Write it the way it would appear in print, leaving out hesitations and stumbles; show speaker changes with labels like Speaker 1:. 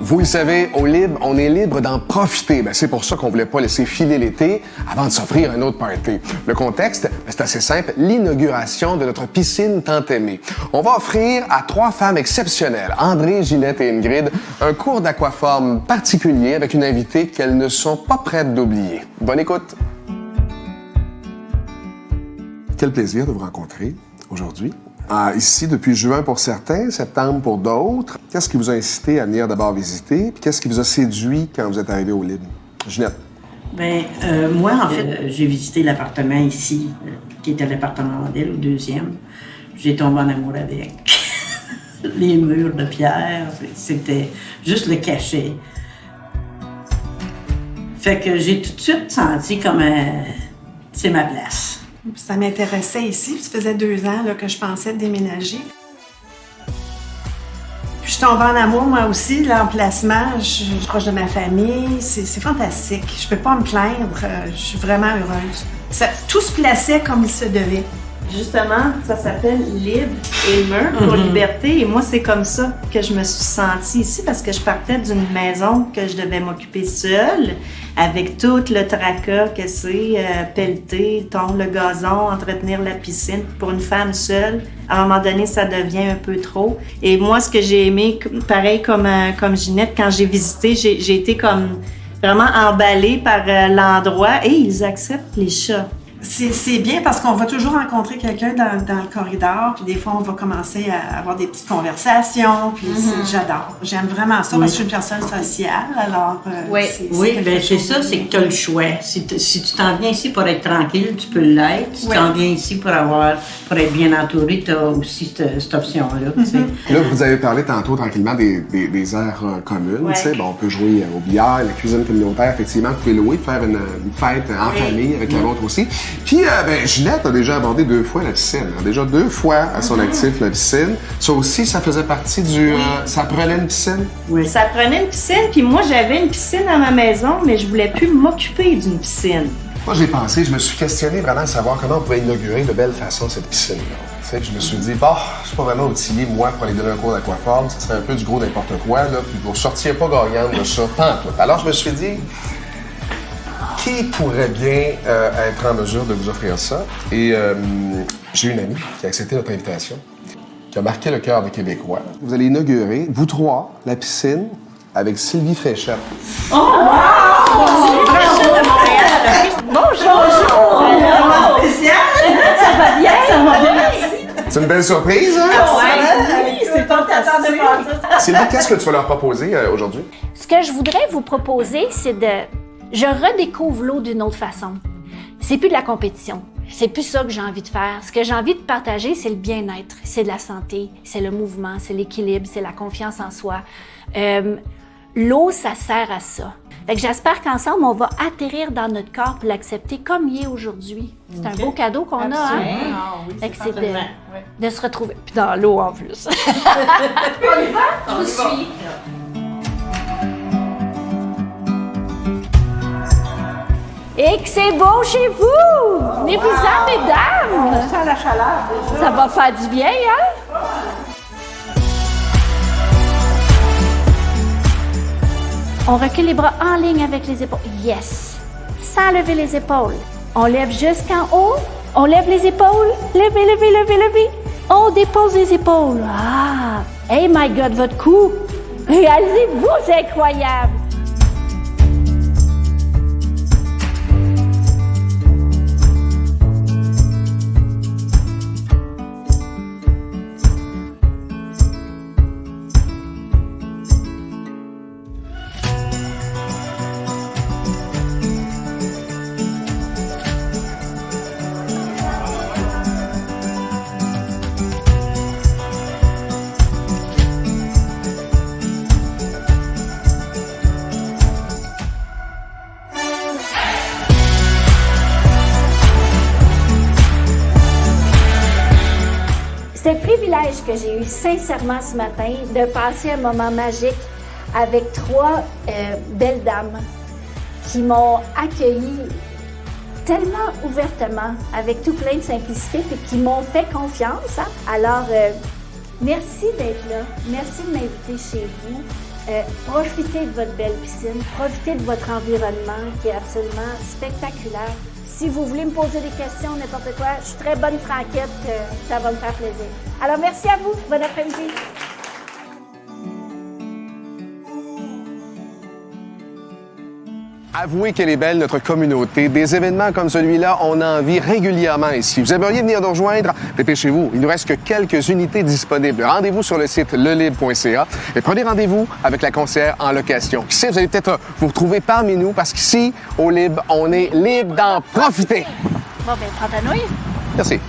Speaker 1: Vous le savez, au Libre, on est libre d'en profiter. C'est pour ça qu'on voulait pas laisser filer l'été avant de s'offrir un autre party. Le contexte, c'est assez simple, l'inauguration de notre piscine tant aimée. On va offrir à 3 femmes exceptionnelles, André, Ginette et Ingrid, un cours d'aquaforme particulier avec une invitée qu'elles ne sont pas prêtes d'oublier. Bonne écoute! Quel plaisir de vous rencontrer aujourd'hui. Ici depuis juin pour certains, septembre pour d'autres. Qu'est-ce qui vous a incité à venir d'abord visiter? Puis qu'est-ce qui vous a séduit quand vous êtes arrivé au Libre? Ginette?
Speaker 2: Moi, en fait, j'ai visité l'appartement ici, qui était l'appartement modèle, au 2e. J'ai tombé en amour avec les murs de pierre. C'était juste le cachet. Fait que j'ai tout de suite senti comme c'est ma place.
Speaker 3: Ça m'intéressait ici. Ça faisait 2 ans là, que je pensais déménager. Puis je suis tombée en amour, moi aussi. L'emplacement, je suis proche de ma famille. C'est fantastique. Je peux pas me plaindre. Je suis vraiment heureuse. Tout se plaçait comme il se devait.
Speaker 4: Justement, ça s'appelle Libre et Mur pour liberté. Et moi, c'est comme ça que je me suis sentie ici parce que je partais d'une maison que je devais m'occuper seule avec tout le tracas que c'est, pelleter, tondre le gazon, entretenir la piscine. Pour une femme seule, à un moment donné, ça devient un peu trop. Et moi, ce que j'ai aimé, pareil comme Ginette, quand j'ai visité, j'ai été comme vraiment emballée par l'endroit et ils acceptent les chats.
Speaker 3: C'est bien parce qu'on va toujours rencontrer quelqu'un dans le corridor, puis des fois, on va commencer à avoir des petites conversations, puis j'adore. J'aime vraiment ça parce que je suis une personne sociale, alors
Speaker 2: c'est ça, c'est que tu as le choix. Si tu t'en viens ici pour être tranquille, tu peux l'être. Si tu t'en viens ici pour être bien entouré, tu as aussi cette option-là.
Speaker 1: Là, vous avez parlé tantôt tranquillement des aires communes.
Speaker 4: Ouais.
Speaker 1: On peut jouer au billard, la cuisine communautaire, effectivement, vous pouvez louer, faire une fête en famille avec la vôtre aussi. Puis, Ginette a déjà abordé 2 fois la piscine. Déjà 2 fois à son actif, la piscine. Ça aussi, ça faisait partie du... ça prenait une piscine?
Speaker 4: Oui. Ça prenait une piscine, puis moi, j'avais une piscine à ma maison, mais je voulais plus m'occuper d'une piscine.
Speaker 1: Moi, j'ai pensé, je me suis questionné vraiment de savoir comment on pouvait inaugurer de belle façon cette piscine-là. Je me suis dit, je suis pas vraiment outillé, moi, pour aller donner un cours d'aquaforme. Ça serait un peu du gros n'importe quoi, là, puis vous ne sortiez pas gagnante de ça, pantoute. Alors, je me suis dit... Qui pourrait bien être en mesure de vous offrir ça? Et j'ai une amie qui a accepté notre invitation, qui a marqué le cœur des Québécois. Vous allez inaugurer, vous 3, la piscine avec Sylvie Fréchette.
Speaker 4: Oh! Wow! Sylvie Fréchette de Montréal! Bonjour! Bonjour! Spécial! Ça va bien? Ça va bien, merci!
Speaker 1: C'est une belle surprise, hein?
Speaker 4: Oui, c'est fantastique!
Speaker 1: Sylvie, qu'est-ce que tu vas leur proposer aujourd'hui?
Speaker 5: Ce que je voudrais vous proposer, c'est je redécouvre l'eau d'une autre façon. C'est plus de la compétition. C'est plus ça que j'ai envie de faire. Ce que j'ai envie de partager, c'est le bien-être, c'est de la santé, c'est le mouvement, c'est l'équilibre, c'est la confiance en soi. L'eau, ça sert à ça. Fait que j'espère qu'ensemble, on va atterrir dans notre corps pour l'accepter comme il est aujourd'hui. C'est un beau cadeau qu'on a, hein?
Speaker 2: Oui,
Speaker 5: fait que c'est de se retrouver. Puis dans l'eau, en plus.
Speaker 4: On y va?
Speaker 5: Je vous suis. Et que c'est beau chez vous! Venez-vous-en, mesdames!
Speaker 4: On sent la chaleur déjà.
Speaker 5: Ça va faire du bien, hein? On recule les bras en ligne avec les épaules. Yes! Sans lever les épaules. On lève jusqu'en haut. On lève les épaules. Levez, levez, levez, levez. On dépose les épaules. Ah! Hey my God, votre cou! Réalisez-vous, c'est incroyable! C'est le privilège que j'ai eu sincèrement ce matin de passer un moment magique avec 3 belles dames qui m'ont accueillie tellement ouvertement, avec tout plein de simplicité, et qui m'ont fait confiance. Hein? Alors, Merci d'être là. Merci de m'inviter chez vous. Profitez de votre belle piscine. Profitez de votre environnement qui est absolument spectaculaire. Si vous voulez me poser des questions, n'importe quoi, je suis très bonne franquette. Ça va me faire plaisir. Alors, merci à vous. Bon après-midi.
Speaker 1: Avouez qu'elle est belle, notre communauté. Des événements comme celui-là, on en vit régulièrement ici. Vous aimeriez venir nous rejoindre? Dépêchez-vous. Il nous reste que quelques unités disponibles. Rendez-vous sur le site lelibre.ca et prenez rendez-vous avec la conseillère en location. Qui sait, vous allez peut-être vous retrouver parmi nous parce qu'ici, au Libre, on est libre d'en profiter.
Speaker 5: Bon, ben, prends ta nouille.
Speaker 1: Merci.